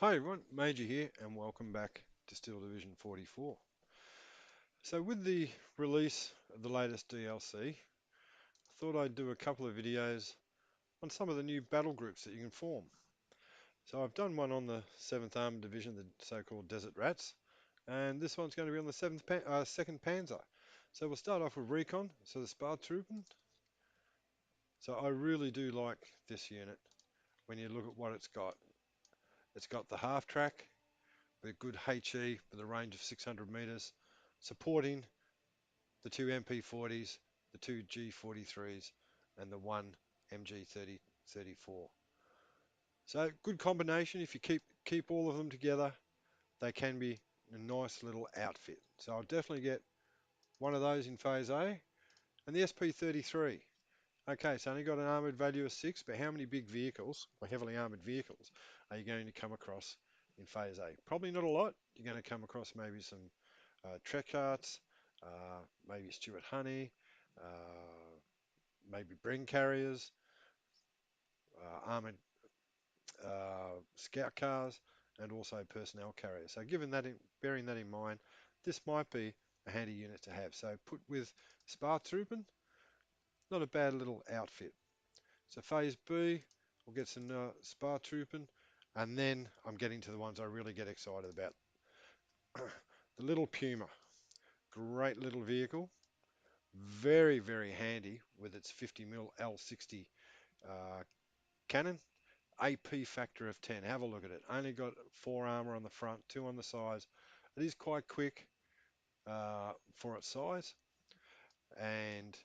Hi everyone, Major here and welcome back to Steel Division 44. So with the release of the latest DLC, I thought I'd do a couple of videos on some of the new battle groups that you can form. So I've done one on the 7th Armored Division, the so-called Desert Rats, and this one's going to be on the 2nd Panzer. So we'll start off with Recon, so the Spartroopen. So I really do like this unit when you look at what it's got. It's got the half track with good HE with a range of 600 meters, supporting the two MP40s, the two G43s, and the one MG3034. So good combination. If you keep all of them together, they can be a nice little outfit. So I'll definitely get one of those in Phase A. And the SP33. Okay, so only got an armoured value of 6, but how many big vehicles, or heavily armoured vehicles, are you going to come across in Phase A? Probably not a lot. You're going to come across maybe some Trek carts, maybe Stuart Honey, maybe Bren carriers, armoured scout cars, and also personnel carriers. So bearing that in mind, this might be a handy unit to have. So put with Spartroopen, not a bad little outfit. So Phase B, we'll get some Spartroopen, and then I'm getting to the ones I really get excited about. The little Puma, great little vehicle, very, very handy with its 50mm L60 uh, cannon. AP factor of 10. Have a look at it. Only got 4 armor on the front, 2 on the sides. It is quite quick for its size, and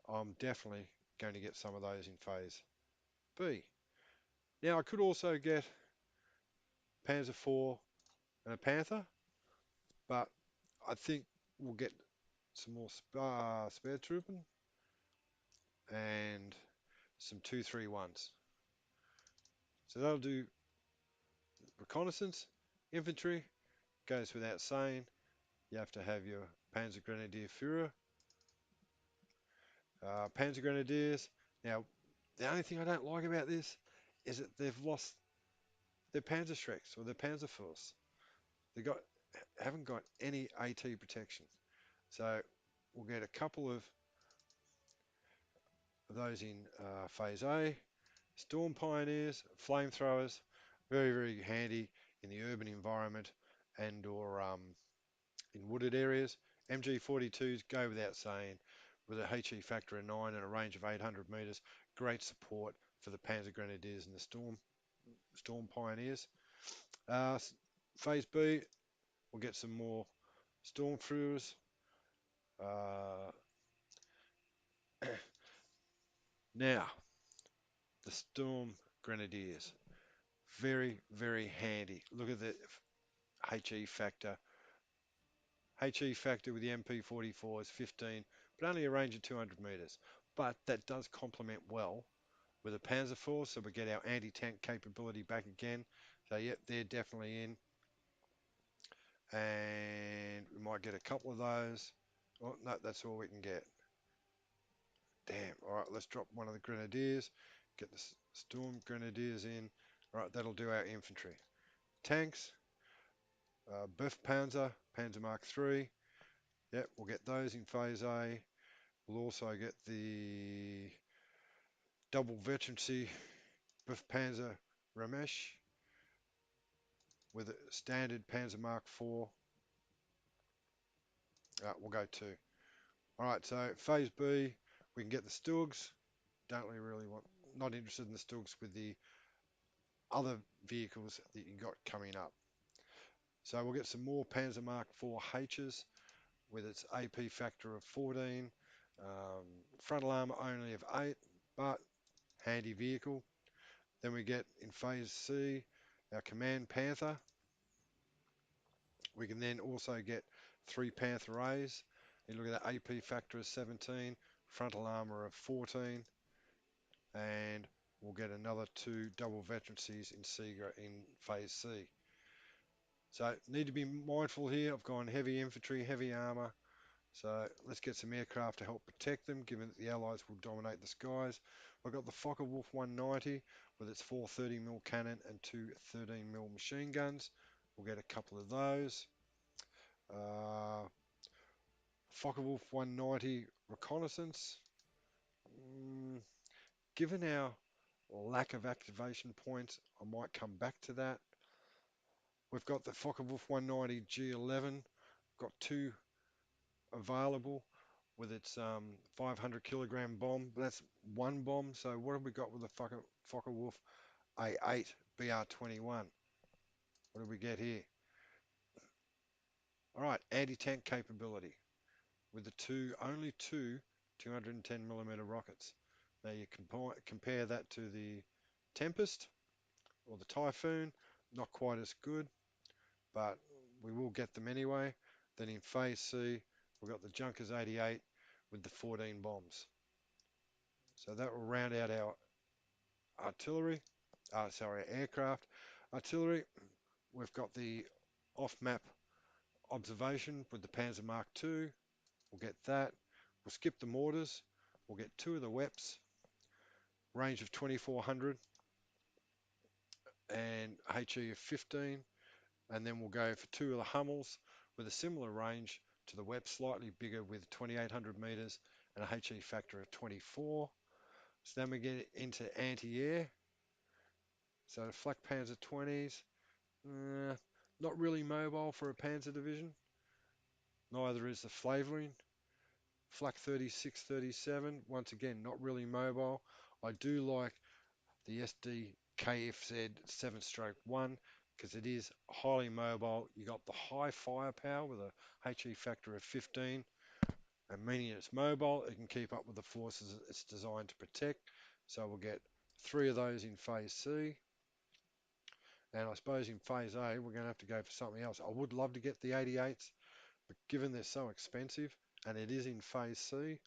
I'm definitely going to get some of those in Phase B. Now, I could also get Panzer IV and a Panther, but I think we'll get some more spare trooping and some 231s. So that'll do reconnaissance, infantry, goes without saying. You have to have your Panzer Grenadier Führer, Panzer Grenadiers. Now, the only thing I don't like about this is that they've lost their Panzer Shreks or their Panzerfaust. They haven't got any AT protection. So we'll get a couple of those in Phase A. Storm Pioneers, flamethrowers, very, very handy in the urban environment and or in wooded areas. MG42s go without saying, with a HE factor of 9 and a range of 800 metres. Great support for the Panzer Grenadiers and the Storm Pioneers. Uh, Phase B, we'll get some more Stormtroopers. Uh, now, the Storm Grenadiers. Very, very handy. Look at the HE factor. HE factor with the MP44 is 15, but only a range of 200 metres. But that does complement well with a Panzer Force, so we get our anti-tank capability back again. So yep, they're definitely in. And we might get a couple of those. Oh, no, that's all we can get. Damn. All right, let's drop one of the Grenadiers. Get the Storm Grenadiers in. All right, that'll do our infantry. Tanks, Buff Panzer, Panzer Mark III. Yep, we'll get those in Phase A. We'll also get the double veterancy Buff Panzer Ramesh with a standard Panzer Mark IV. We'll go 2. All right, so Phase B, we can get the Stugs. Don't really want, not interested in the Stugs with the other vehicles that you got coming up. So we'll get some more Panzer Mark IV H's with its AP factor of 14, frontal armor only of 8, but handy vehicle. Then we get in Phase C our Command Panther. We can then also get 3 Panther A's. You look at that AP factor of 17, frontal armor of 14, and we'll get another 2 double veterancies in Phase C. So need to be mindful here. I've gone heavy infantry, heavy armor, So let's get some aircraft to help protect them, given that the Allies will dominate the skies. I've got the Focke-Wulf 190 with its 4 30mm cannon and 2 13mm machine guns. We'll get a couple of those. Uh, Focke-Wulf 190 reconnaissance. Mm, Given our lack of activation points, I might come back to that. We've got the Focke-Wulf 190 G11, got two available with its 500 kilogram bomb. That's one bomb. So what have we got with the Focke-Wulf A8 BR21? What do we get here? All right, anti-tank capability with the only two 210mm rockets. Now you compare that to the Tempest or the Typhoon, not quite as good, but we will get them anyway. Then in Phase C, we've got the Junkers 88 with the 14 bombs. So that will round out our artillery, aircraft. Artillery, we've got the off-map observation with the Panzer Mark II. We'll get that. We'll skip the mortars. We'll get two of the WEPs, range of 2400 and HE of 15. And then we'll go for two of the Hummels with a similar range to the WEP, slightly bigger with 2800 meters and a HE factor of 24. So then we get into anti-air. So the Flak Panzer 20s, not really mobile for a Panzer division. Neither is the Flavorine. Flak 36, 37, once again, not really mobile. I do like the SD KFZ 7-1 because it is highly mobile. You got the high firepower with a HE factor of 15, and meaning it's mobile, it can keep up with the forces it's designed to protect. So we'll get three of those in Phase C. And I suppose in Phase A, we're going to have to go for something else. I would love to get the 88s, but given they're so expensive, and it is in Phase C,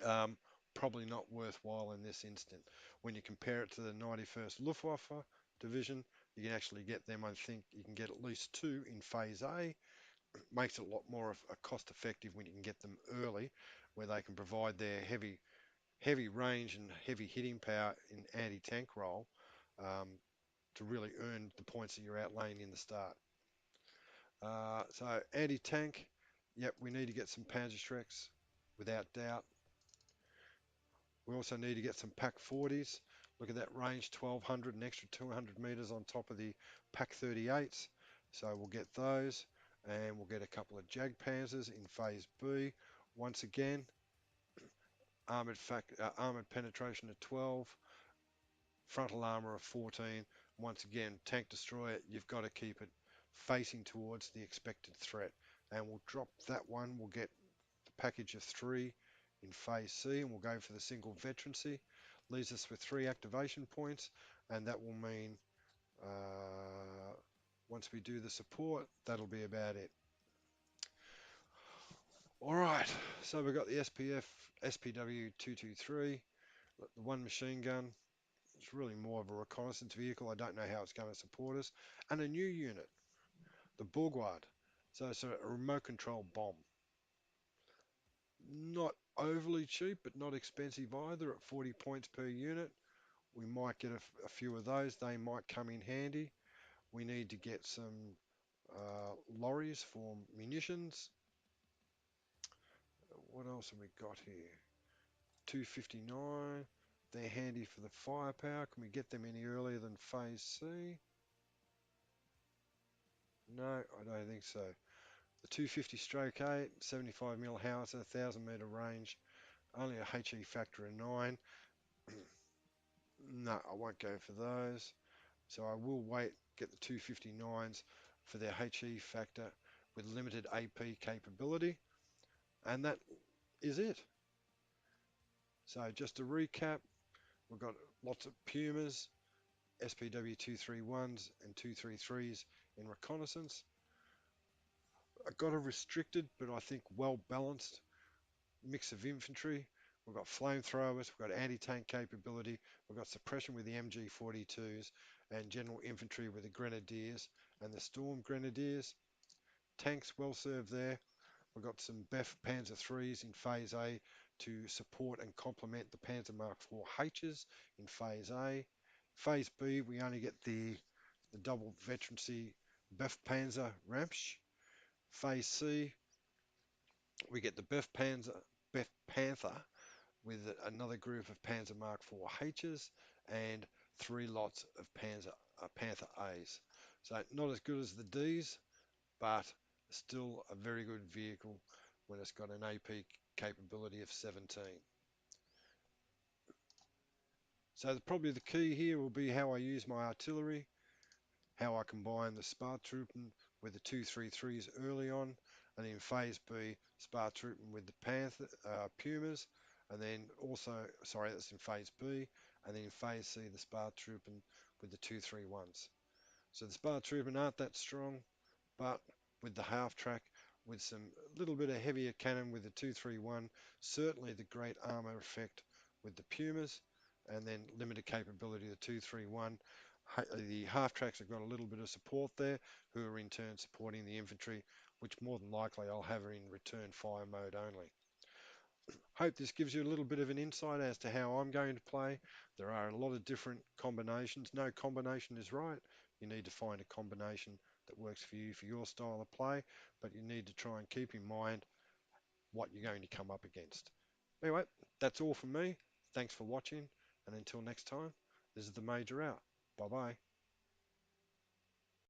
um, probably not worthwhile in this instant. When you compare it to the 91st Luftwaffe division, you can actually get them. I think you can get at least two in Phase A. Makes it a lot more cost effective when you can get them early, where they can provide their heavy range and heavy hitting power in anti-tank role, um, to really earn the points that you're outlaying in the start. So anti-tank, yep, we need to get some Panzerschrecks, without doubt. We also need to get some Pack 40s. Look at that range, 1200, an extra 200 meters on top of the Pack 38s. So we'll get those, and we'll get a couple of Jag Panzers in Phase B. Once again, armored penetration of 12, frontal armor of 14. Once again, tank destroyer, you've got to keep it facing towards the expected threat. And we'll drop that one. We'll get the package of 3 in Phase C, and we'll go for the single veterancy. Leaves us with 3 activation points, and that will mean once we do the support, that'll be about it. All right, so we've got the SPW 223, the one machine gun. It's really more of a reconnaissance vehicle. I don't know how it's going to support us. And a new unit, the Bourgeois. So it's a remote control bomb. Not overly cheap, but not expensive either at 40 points per unit. We might get a few of those. They might come in handy. We need to get some lorries for munitions. What else have we got here? 259. They're handy for the firepower. Can we get them any earlier than Phase C? No, I don't think so. The 250/8, 75mm howitzer, 1000-meter range, only a HE factor of 9. No, I won't go for those. So I will wait, get the 259s for their HE factor with limited AP capability. And that is it. So just to recap, we've got lots of Pumas, SPW 231s and 233s in reconnaissance. I got a restricted, but I think well balanced mix of infantry. We've got flamethrowers, we've got anti-tank capability, we've got suppression with the MG42s, and general infantry with the grenadiers and the storm grenadiers. Tanks well served there. We've got some BEF Panzer 3s in Phase A to support and complement the Panzer Mark 4Hs in Phase A. Phase B, we only get the double veterancy BEF Panzer Ramsch. Phase C, we get the BEF Panther with another group of Panzer Mark 4Hs and 3 lots of Panther As. So not as good as the Ds, but still a very good vehicle when it's got an AP capability of 17. So probably the key here will be how I use my artillery, how I combine the Spartroopen with the 233s early on, and in Phase B, Spartroopen with the Pumas, and then also, sorry, that's in Phase B, and then in Phase C, the Spartroopen with the 231s. So the Spartroopen aren't that strong, but with the half track, with some little bit of heavier cannon with the 231, certainly the great armor effect with the Pumas, and then limited capability of the 231. The half tracks have got a little bit of support there, who are in turn supporting the infantry, which more than likely I'll have in return fire mode only. Hope this gives you a little bit of an insight as to how I'm going to play. There are a lot of different combinations. No combination is right. You need to find a combination that works for you, for your style of play, but you need to try and keep in mind what you're going to come up against. Anyway, that's all from me. Thanks for watching, and until next time, this is the Major out. Bye bye.